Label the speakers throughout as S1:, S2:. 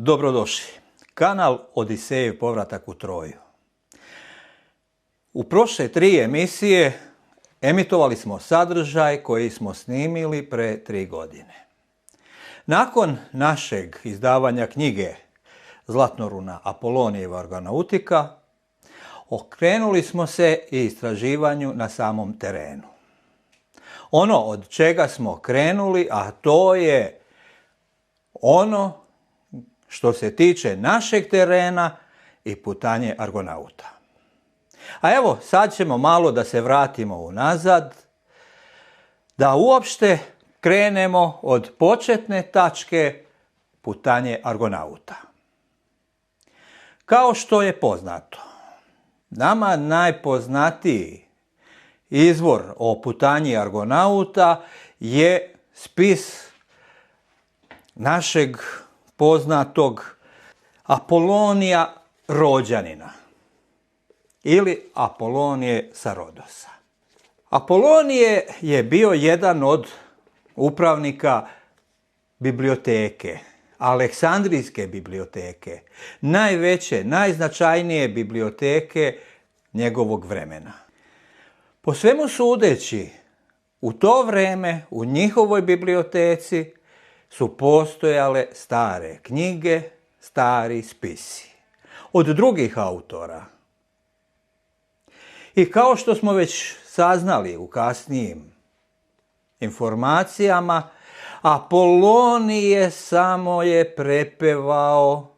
S1: Dobrodošli. Kanal Odisejev povratak u Troju. U prošle 3 emisije emitovali smo sadržaj koji smo snimili pre 3 godine. Nakon našeg izdavanja knjige Zlatnoruna Apolonijeva argonautika, okrenuli smo se i istraživanju na samom terenu. Ono od čega smo krenuli, a to je ono što se tiče našeg terena i putanje argonauta. A evo, sad ćemo malo da se vratimo unazad, da uopšte krenemo od početne tačke putanje argonauta. Kao što je poznato, nama najpoznatiji izvor o putanji argonauta je spis našeg poznatog Apolonija Rođanina ili Apolonije sa Rodosa. Apolonije je bio jedan od upravnika biblioteke, Aleksandrijske biblioteke, najveće, najznačajnije biblioteke njegovog vremena. Po svemu sudeći, u to vreme u njihovoj biblioteci su postojale stare knjige, stari spisi od drugih autora. I kao što smo već saznali u kasnijim informacijama, Apolonije samo je prepevao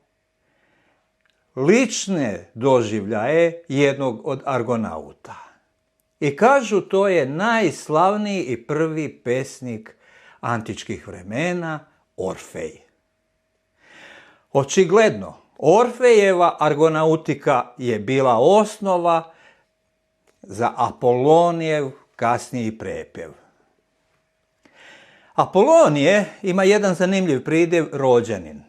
S1: lične doživljaje jednog od argonauta. I kažu, to je najslavniji i prvi pesnik antičkih vremena, Orfej. Očigledno, Orfejeva argonautika je bila osnova za Apolonijev kasniji prepjev. Apolonije ima jedan zanimljiv pridjev rođanin,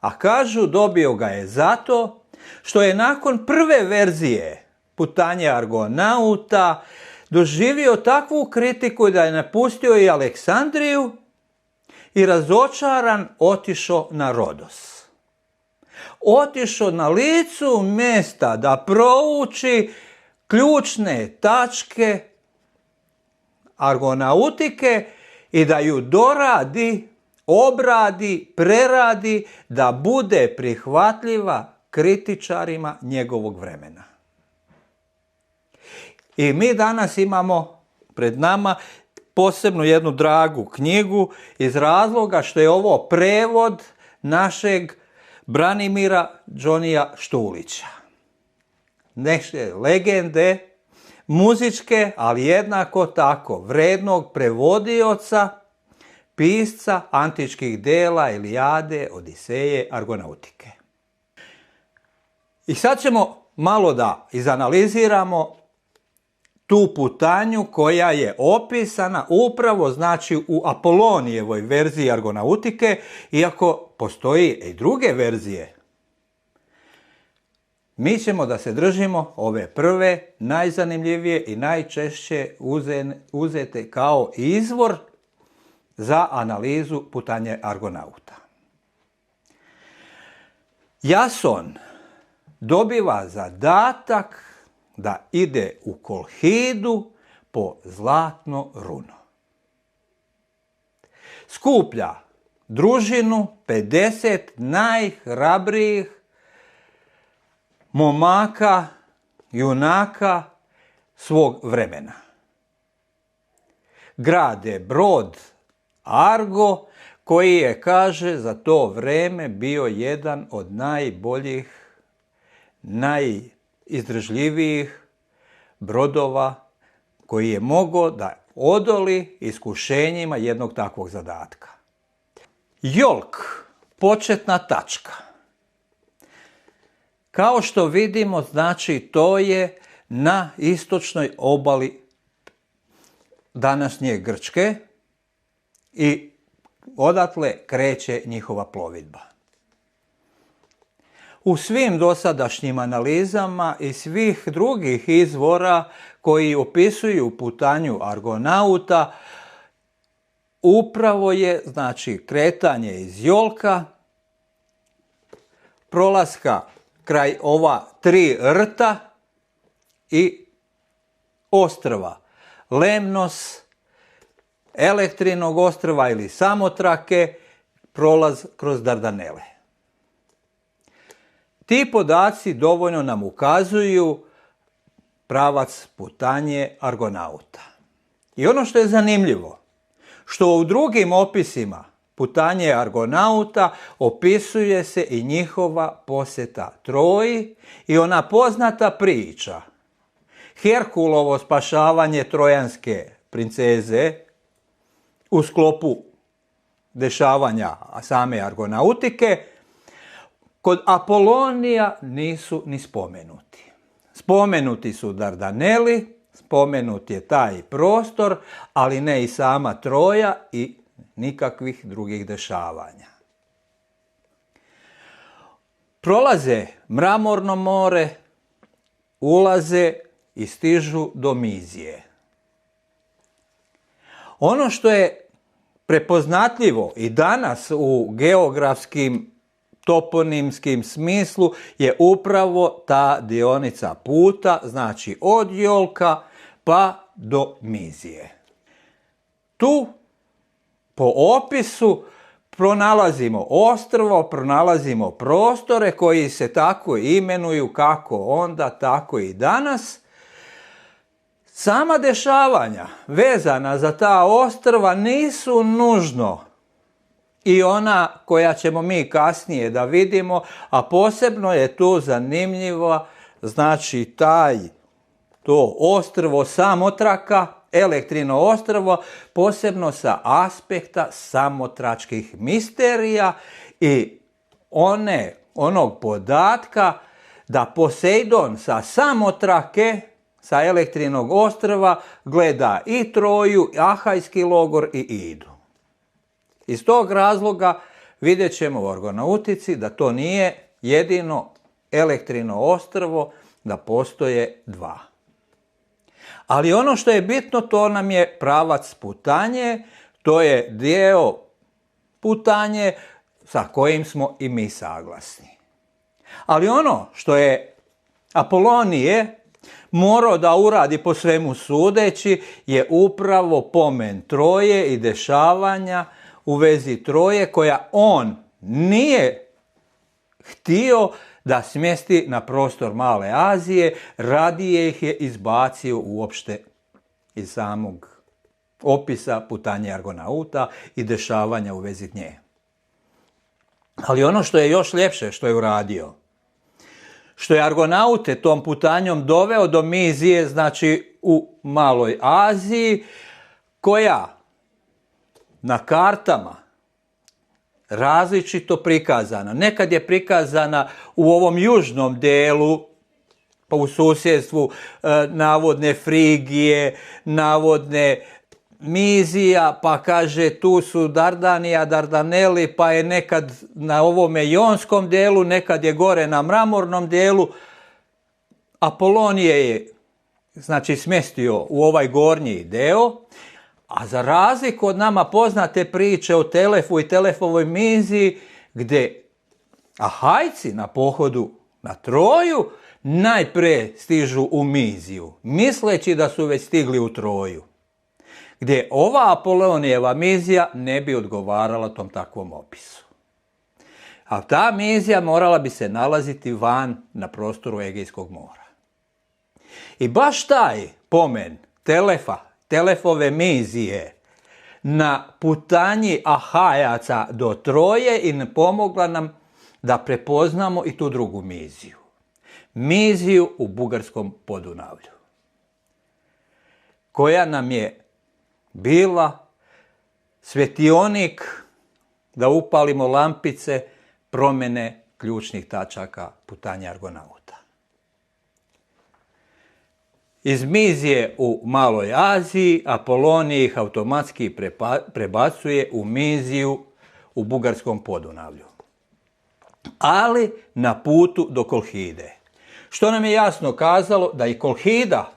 S1: a kažu dobio ga je zato što je nakon prve verzije putanje argonauta doživio takvu kritiku da je napustio i Aleksandriju i razočaran otišao na Rodos. Otišao na licu mjesta da prouči ključne tačke argonautike i da ju doradi, obradi, preradi, da bude prihvatljiva kritičarima njegovog vremena. I mi danas imamo pred nama posebno jednu dragu knjigu iz razloga što je ovo prevod našeg Branimira Džonija Štulića. Neke legende, muzičke, ali jednako tako vrednog prevodioca, pisca antičkih dela Ilijade, Odiseje, argonautike. I sad ćemo malo da izanaliziramo tu putanju koja je opisana upravo znači u Apolonijevoj verziji argonautike, iako postoji i druge verzije. Mi ćemo da se držimo ove prve, najzanimljivije i najčešće uzete kao izvor za analizu putanje argonauta. Jason dobiva zadatak da ide u Kolhidu po zlatno runo. Skuplja družinu 50 najhrabrijih momaka, junaka svog vremena. Grade brod Argo, koji je, kaže, za to vreme bio jedan od najboljih, najizdržljivijih brodova koji je mogao da odoli iskušenjima jednog takvog zadatka. Jolk, početna tačka. Kao što vidimo, znači, to je na istočnoj obali današnje Grčke i odatle kreće njihova plovidba. U svim dosadašnjim analizama i svih drugih izvora koji opisuju putanju argonauta, upravo je, znači, kretanje iz Jolka prolaska kraj ova 3 rta i ostrva Lemnos, Elektrinog ostrva ili Samotrake, prolaz kroz Dardanele. Ti podaci dovoljno nam ukazuju pravac putanje Argonauta. I ono što je zanimljivo, što u drugim opisima putanje Argonauta opisuje se i njihova posjeta Troji i ona poznata priča, Herkulovo spašavanje trojanske princeze u sklopu dešavanja same Argonautike, kod Apolonija nisu ni spomenuti. Spomenuti su Dardaneli, spomenut je taj prostor, ali ne i sama Troja i nikakvih drugih dešavanja. Prolaze Mramorno more, ulaze i stižu do Mizije. Ono što je prepoznatljivo i danas u geografskim, toponimskim smislu je upravo ta dionica puta, znači od Jolka pa do Mizije. Tu po opisu pronalazimo ostrvo, pronalazimo prostore koji se tako imenuju kako onda, tako i danas. Sama dešavanja vezana za ta ostrva nisu nužno i ona koja ćemo mi kasnije da vidimo, a posebno je tu zanimljivo, znači to ostrvo Samotraka, Elektrino ostrvo, posebno sa aspekta samotračkih misterija i onog podatka da Poseidon sa Samotrake, sa Elektrinog ostrva, gleda i Troju, Ahajski logor i Idu. Iz tog razloga vidjet ćemo u Argonautici da to nije jedino Elektrino ostrvo, da postoje 2. Ali ono što je bitno, to nam je pravac putanje, to je dio putanje sa kojim smo i mi saglasni. Ali ono što je Apolonije morao da uradi po svemu sudeći je upravo pomen Troje i dešavanja u vezi Troje koja on nije htio da smjesti na prostor Male Azije, radije ih je izbacio uopšte iz samog opisa putanje Argonauta i dešavanja u vezi nje. Ali ono što je još ljepše što je uradio, što je Argonaute tom putanjom doveo do Mizije, znači u Maloj Aziji, koja na kartama različito prikazana. Nekad je prikazana u ovom južnom delu, pa u susjedstvu navodne Frigije, navodne Mizija, pa kaže tu su Dardanija, Dardaneli, pa je nekad na ovome jonskom delu, nekad je gore na Mramornom delu. Apolonije je znači smjestio u ovaj gornji deo, a za razliku od nama poznate priče o Telefu i Telefovoj Miziji, gdje Ahajci na pohodu na Troju najprije stižu u Miziju, misleći da su već stigli u Troju, gdje ova Apolonijeva Mizija ne bi odgovarala tom takvom opisu. A ta Mizija morala bi se nalaziti van na prostoru Egejskog mora. I baš taj pomen Telefove Mizije na putanji Ahajaca do Troje i pomogla nam da prepoznamo i tu drugu Miziju. Miziju u Bugarskom Podunavlju, koja nam je bila svjetionik da upalimo lampice promjene ključnih tačaka putanja Argonauta. Iz Mizije u Maloj Aziji Apolonije ih automatski prebacuje u Miziju u Bugarskom Podunavlju, ali na putu do Kolhide. Što nam je jasno kazalo da i Kolhida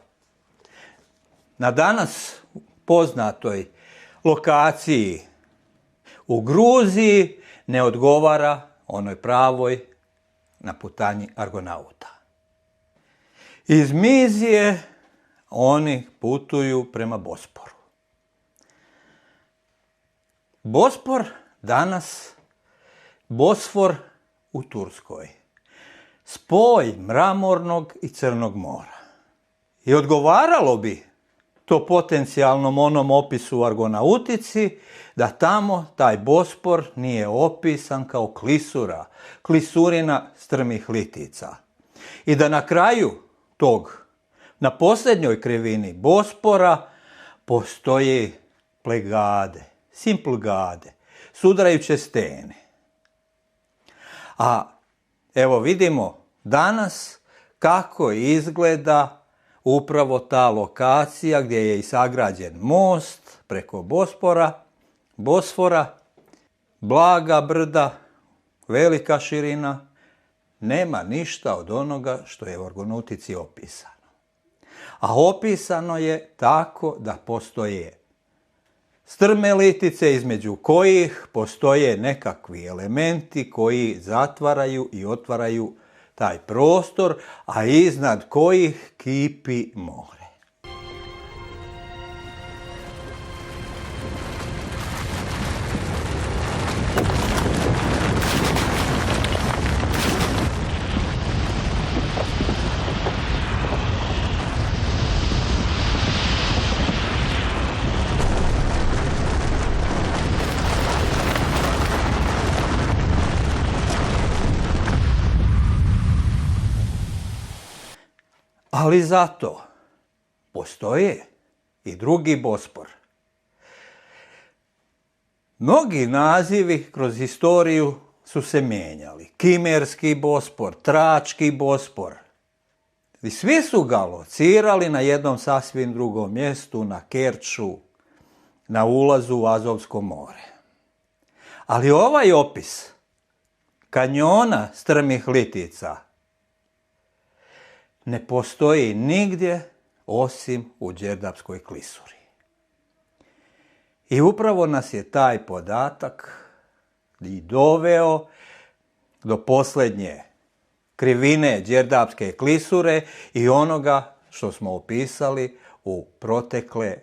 S1: na danas poznatoj lokaciji u Gruziji ne odgovara onoj pravoj na putanji Argonauta. Iz Mizije oni putuju prema Bosporu. Bospor danas, Bosfor u Turskoj. Spoj Mramornog i Crnog mora. I odgovaralo bi to potencijalnom onom opisu u Argonautici da tamo taj Bospor nije opisan kao klisura, klisurina strmih litica. I da na kraju tog, na posljednjoj krivini Bospora, postoji plegade, simplgade, sudrajuće stene. A evo vidimo danas kako izgleda upravo ta lokacija gdje je i sagrađen most preko Bosfora, blaga brda, velika širina, nema ništa od onoga što je u Argonautici opisano. A opisano je tako da postoje strme litice između kojih postoje nekakvi elementi koji zatvaraju i otvaraju taj prostor, a iznad kojih kipi more. Ali zato postoje i drugi Bospor. Mnogi nazivi kroz historiju su se mijenjali. Kimerski Bospor, Trački Bospor. I svi su ga locirali na jednom sasvim drugom mjestu, na Kerču, na ulazu u Azovsko more. Ali ovaj opis kanjona strmih litica ne postoji nigdje osim u Đerdapskoj klisuri. I upravo nas je taj podatak i doveo do posljednje krivine Đerdapske klisure i onoga što smo opisali u protekle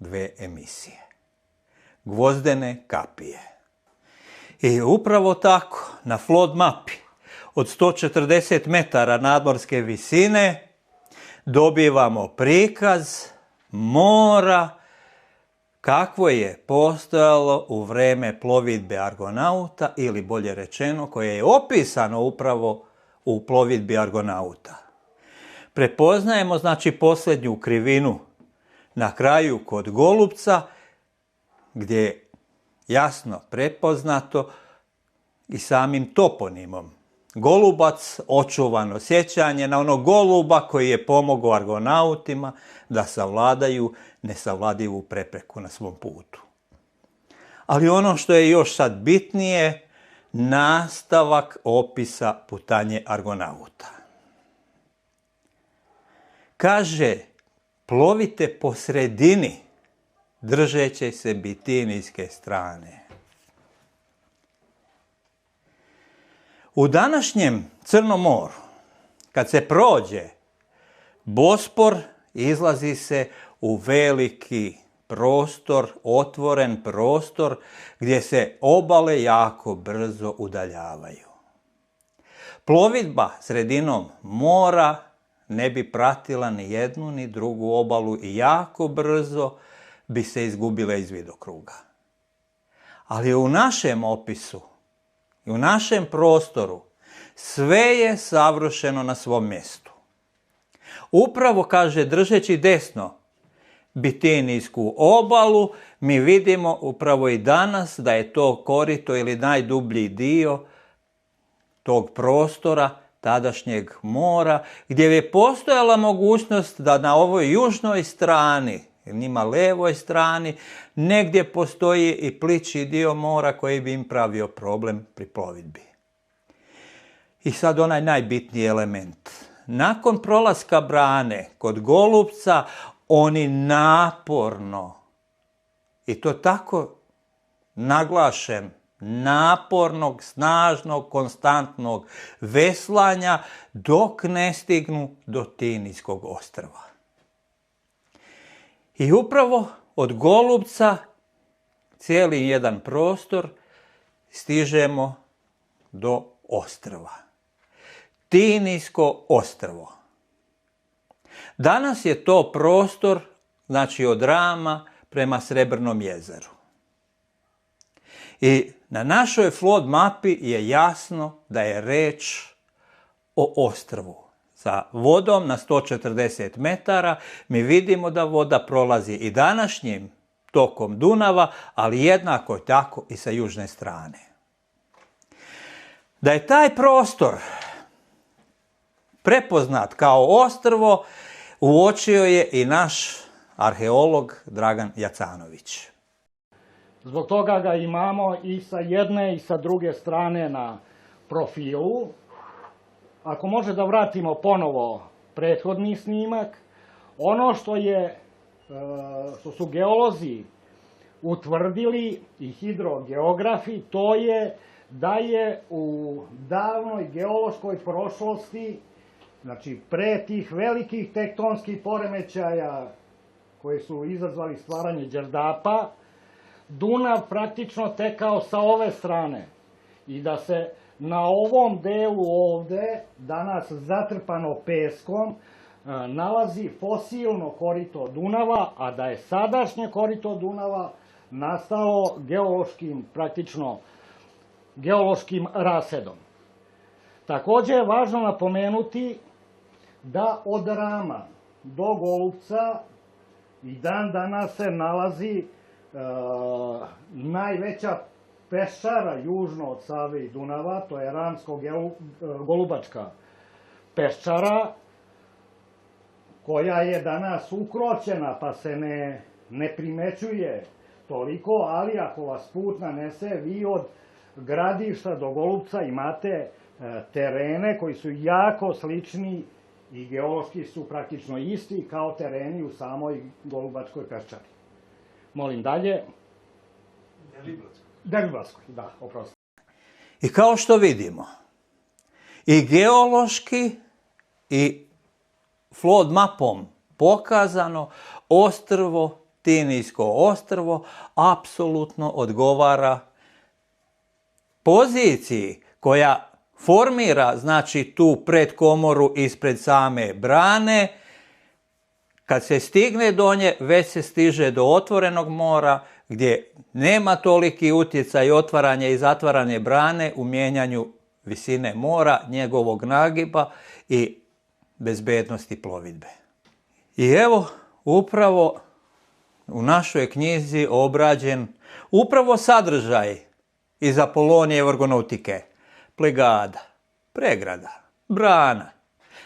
S1: 2 emisije. Gvozdene kapije. I upravo tako, na flood mapi od 140 metara nadmorske visine dobivamo prikaz mora kakvo je postojalo u vrijeme plovidbe Argonauta, ili bolje rečeno koje je opisano upravo u plovidbi Argonauta. Prepoznajemo znači posljednju krivinu na kraju kod Golupca, gdje je jasno prepoznato i samim toponimom. Golubac, očuvano sjećanje na onog goluba koji je pomogao Argonautima da savladaju nesavladivu prepreku na svom putu. Ali ono što je još sad bitnije, nastavak opisa putanje Argonauta. Kaže, plovite po sredini, držeći se bitinijske strane. U današnjem Crnom moru, kad se prođe Bospor, izlazi se u veliki prostor, otvoren prostor, gdje se obale jako brzo udaljavaju. Plovidba sredinom mora ne bi pratila ni jednu ni drugu obalu i jako brzo bi se izgubile iz vidokruga. Ali u našem opisu i u našem prostoru sve je savršeno na svom mjestu. Upravo, kaže, držeći desno Bitinijsku obalu, mi vidimo upravo i danas da je to korito ili najdublji dio tog prostora, tadašnjeg mora, gdje je postojala mogućnost da na ovoj južnoj strani, njima levoj strani, negdje postoji i plići dio mora koji bi im pravio problem pri plovidbi. I sad onaj najbitniji element. Nakon prolaska brane kod Golupca, oni naporno, i to tako naglašen napornog, snažnog, konstantnog veslanja dok ne stignu do Tinijskog ostrva. I upravo od Golupca cijeli jedan prostor stižemo do ostrva. Tinijsko ostrvo. Danas je to prostor, znači od Rama prema Srebrnom jezeru. I na našoj flood mapi je jasno da je reč o ostrvu. Sa vodom na 140 metara mi vidimo da voda prolazi i današnjim tokom Dunava, ali jednako tako i sa južne strane. Da je taj prostor prepoznat kao ostrvo, uočio je i naš arheolog Dragan Jacanović.
S2: Zbog toga ga imamo i sa jedne i sa druge strane na profilu. Ako može da vratimo ponovo prethodni snimak, ono što su geolozi utvrdili i hidrogeografi, to je da je u davnoj geološkoj prošlosti, znači pre tih velikih tektonskih poremećaja koji su izazvali stvaranje Đerdapa, Dunav praktično tekao sa ove strane i da se na ovom delu ovde, danas zatrpano peskom, nalazi fosilno korito Dunava, a da je sadašnje korito Dunava nastalo geološkim rasedom. Takođe je važno napomenuti da od Rama do Golupca i dan danas se nalazi najveća peščara južno od Save i Dunava, to je Ramsko-Golubačka peščara, koja je danas ukročena pa se ne primećuje toliko, ali ako vas put nanese, vi od Gradišta do Golupca imate terene koji su jako slični i geološki su praktično isti kao tereni u samoj Golubačkoj peščari. Molim dalje. Deliblatskoj, da, oprosti.
S1: I kao što vidimo, i geološki i flood mapom pokazano, ostrvo, Tinijsko ostrvo, apsolutno odgovara poziciji koja formira, znači, tu predkomoru ispred same brane. Kad se stigne do nje, već se stiže do otvorenog mora, gdje nema toliki utjecaj otvaranje i zatvaranje brane u mijenjanju visine mora, njegovog nagiba i bezbednosti plovidbe. I evo, upravo u našoj knjizi obrađen upravo sadržaj iz Apolonije orgonautike. Plegada, pregrada, brana.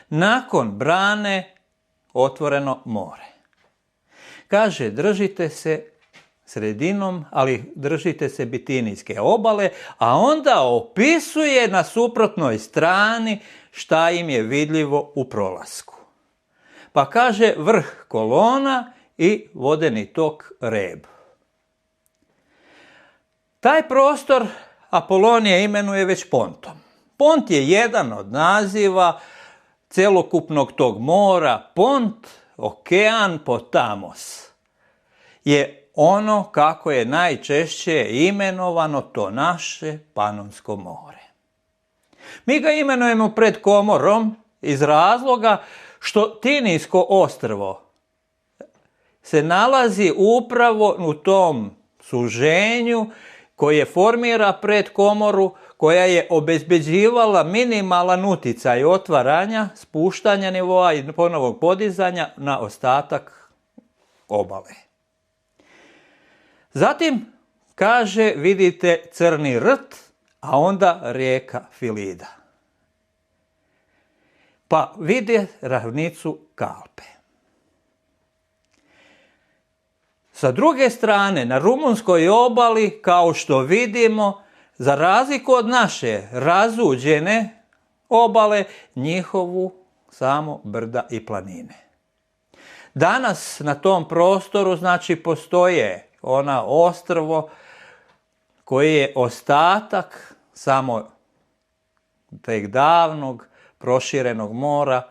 S1: Nakon brane otvoreno more. Kaže, držite se sredinom, ali držite se Bitinijske obale, a onda opisuje na suprotnoj strani šta im je vidljivo u prolasku. Pa kaže vrh Kolona i vodeni tok Reb. Taj prostor Apolonije imenuje već Pontom. Pont je jedan od naziva celokupnog tog mora. Pont, okean, potamos je ono kako je najčešće imenovano to naše Panonsko more. Mi ga imenujemo predkomorom iz razloga što Tinijsko ostrvo se nalazi upravo u tom suženju koje formira predkomoru, koja je obezbeđivala minimalan uticaj otvaranja, spuštanja nivoa i ponovog podizanja na ostatak obale. Zatim, kaže, vidite crni rt, a onda rijeka Filida. Pa vide ravnicu Kalpe. Sa druge strane, na rumunskoj obali, kao što vidimo, za razliku od naše razuđene obale, njihovu samo brda i planine. Danas na tom prostoru, znači, postoje ona ostrvo koji je ostatak samo tek davnog proširenog mora,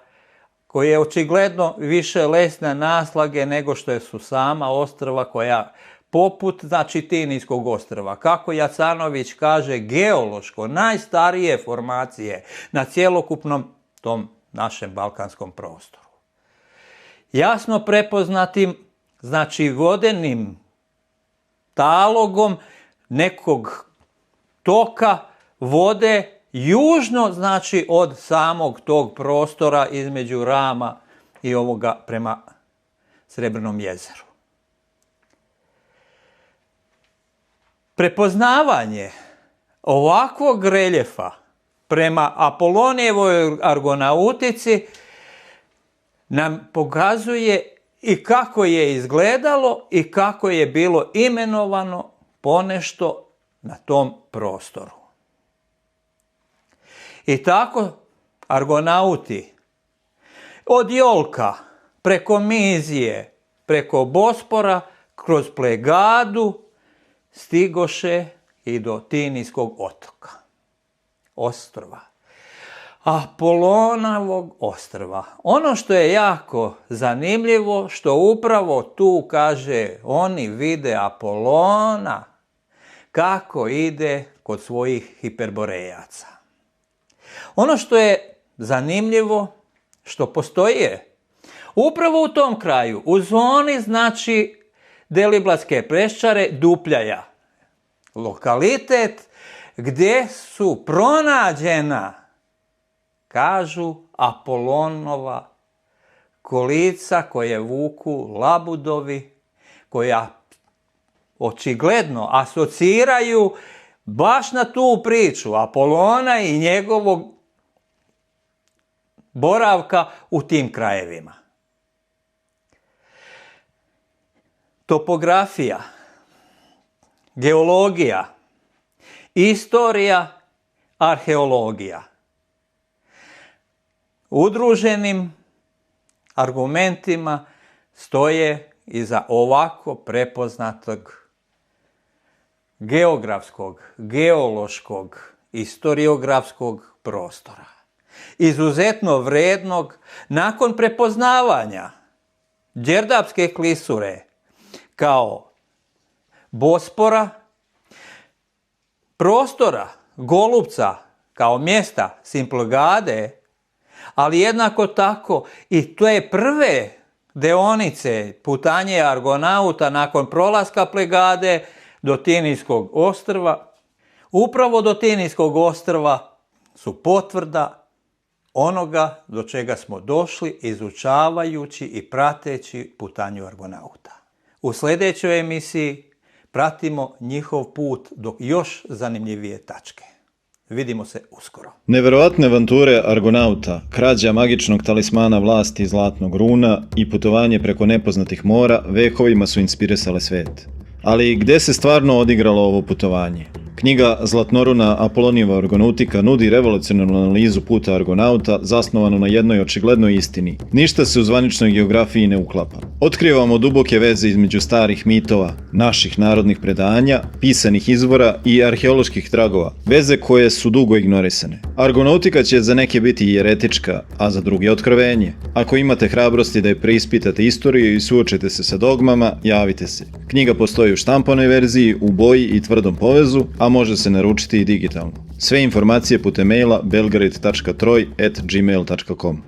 S1: koji je očigledno više lesne naslage nego što su sama ostrva koja poput, znači, Tinijskog ostrva, kako Jacanović kaže, geološko najstarije formacije na cjelokupnom tom našem balkanskom prostoru. Jasno prepoznatim, znači, vodenim talogom nekog toka vode južno, znači, od samog tog prostora između Rama i ovoga prema Srebrnom jezeru. Prepoznavanje ovakvog reljefa prema Apolonijevoj argonautici nam pokazuje i kako je izgledalo i kako je bilo imenovano ponešto na tom prostoru. I tako argonauti od Jolka preko Mizije, preko Bospora, kroz Plegadu stigoše i do Tinijskog otoka, ostrva, Apolonovog ostrva. Ono što je jako zanimljivo, što upravo tu kaže, oni vide Apolona kako ide kod svojih hiperborejaca. Ono što je zanimljivo, što postoje upravo u tom kraju, u zoni, znači, Deliblatske peščare, Dupljaja, lokalitet gdje su pronađena, kažu, Apolonova kolica koje vuku labudovi, koja očigledno asociraju baš na tu priču Apolona i njegovog boravka u tim krajevima. Topografija, geologija, istorija, arheologija. Udruženim argumentima stoje iza ovako prepoznatog geografskog, geološkog, istoriografskog prostora. Izuzetno vrednog nakon prepoznavanja Đerdapske klisure kao Bospora, prostora Golupca kao mjesta Simplgade, ali jednako tako i te prve deonice putanje argonauta nakon prolaska Plegade do Tinijskog ostrva. Upravo do Tinijskog ostrva su potvrda onoga do čega smo došli izučavajući i prateći putanju argonauta. U sljedećoj emisiji pratimo njihov put do još zanimljivije tačke. Vidimo se uskoro.
S3: Neverovatne avanture argonauta, krađa magičnog talismana vlasti iz Zlatnog runa i putovanje preko nepoznatih mora vekovima su inspirisale svet. Ali gdje se stvarno odigralo ovo putovanje? Knjiga Zlatnoruna Apolonijeva argonautika nudi revolucionarnu analizu puta argonauta zasnovanu na jednoj očiglednoj istini. Ništa se u zvaničnoj geografiji ne uklapa. Otkrivamo duboke veze između starih mitova, naših narodnih predanja, pisanih izvora i arheoloških tragova. Veze koje su dugo ignorisane. Argonautika će za neke biti jeretička, a za druge otkrovenje. Ako imate hrabrosti da je preispitate istoriju i suočite se sa dogmama, javite se. Knjiga postoji u štampanoj verziji, u boji i tvrdom povezu, a može se naručiti i digitalno. Sve informacije putem maila belgrade.troj@gmail.com.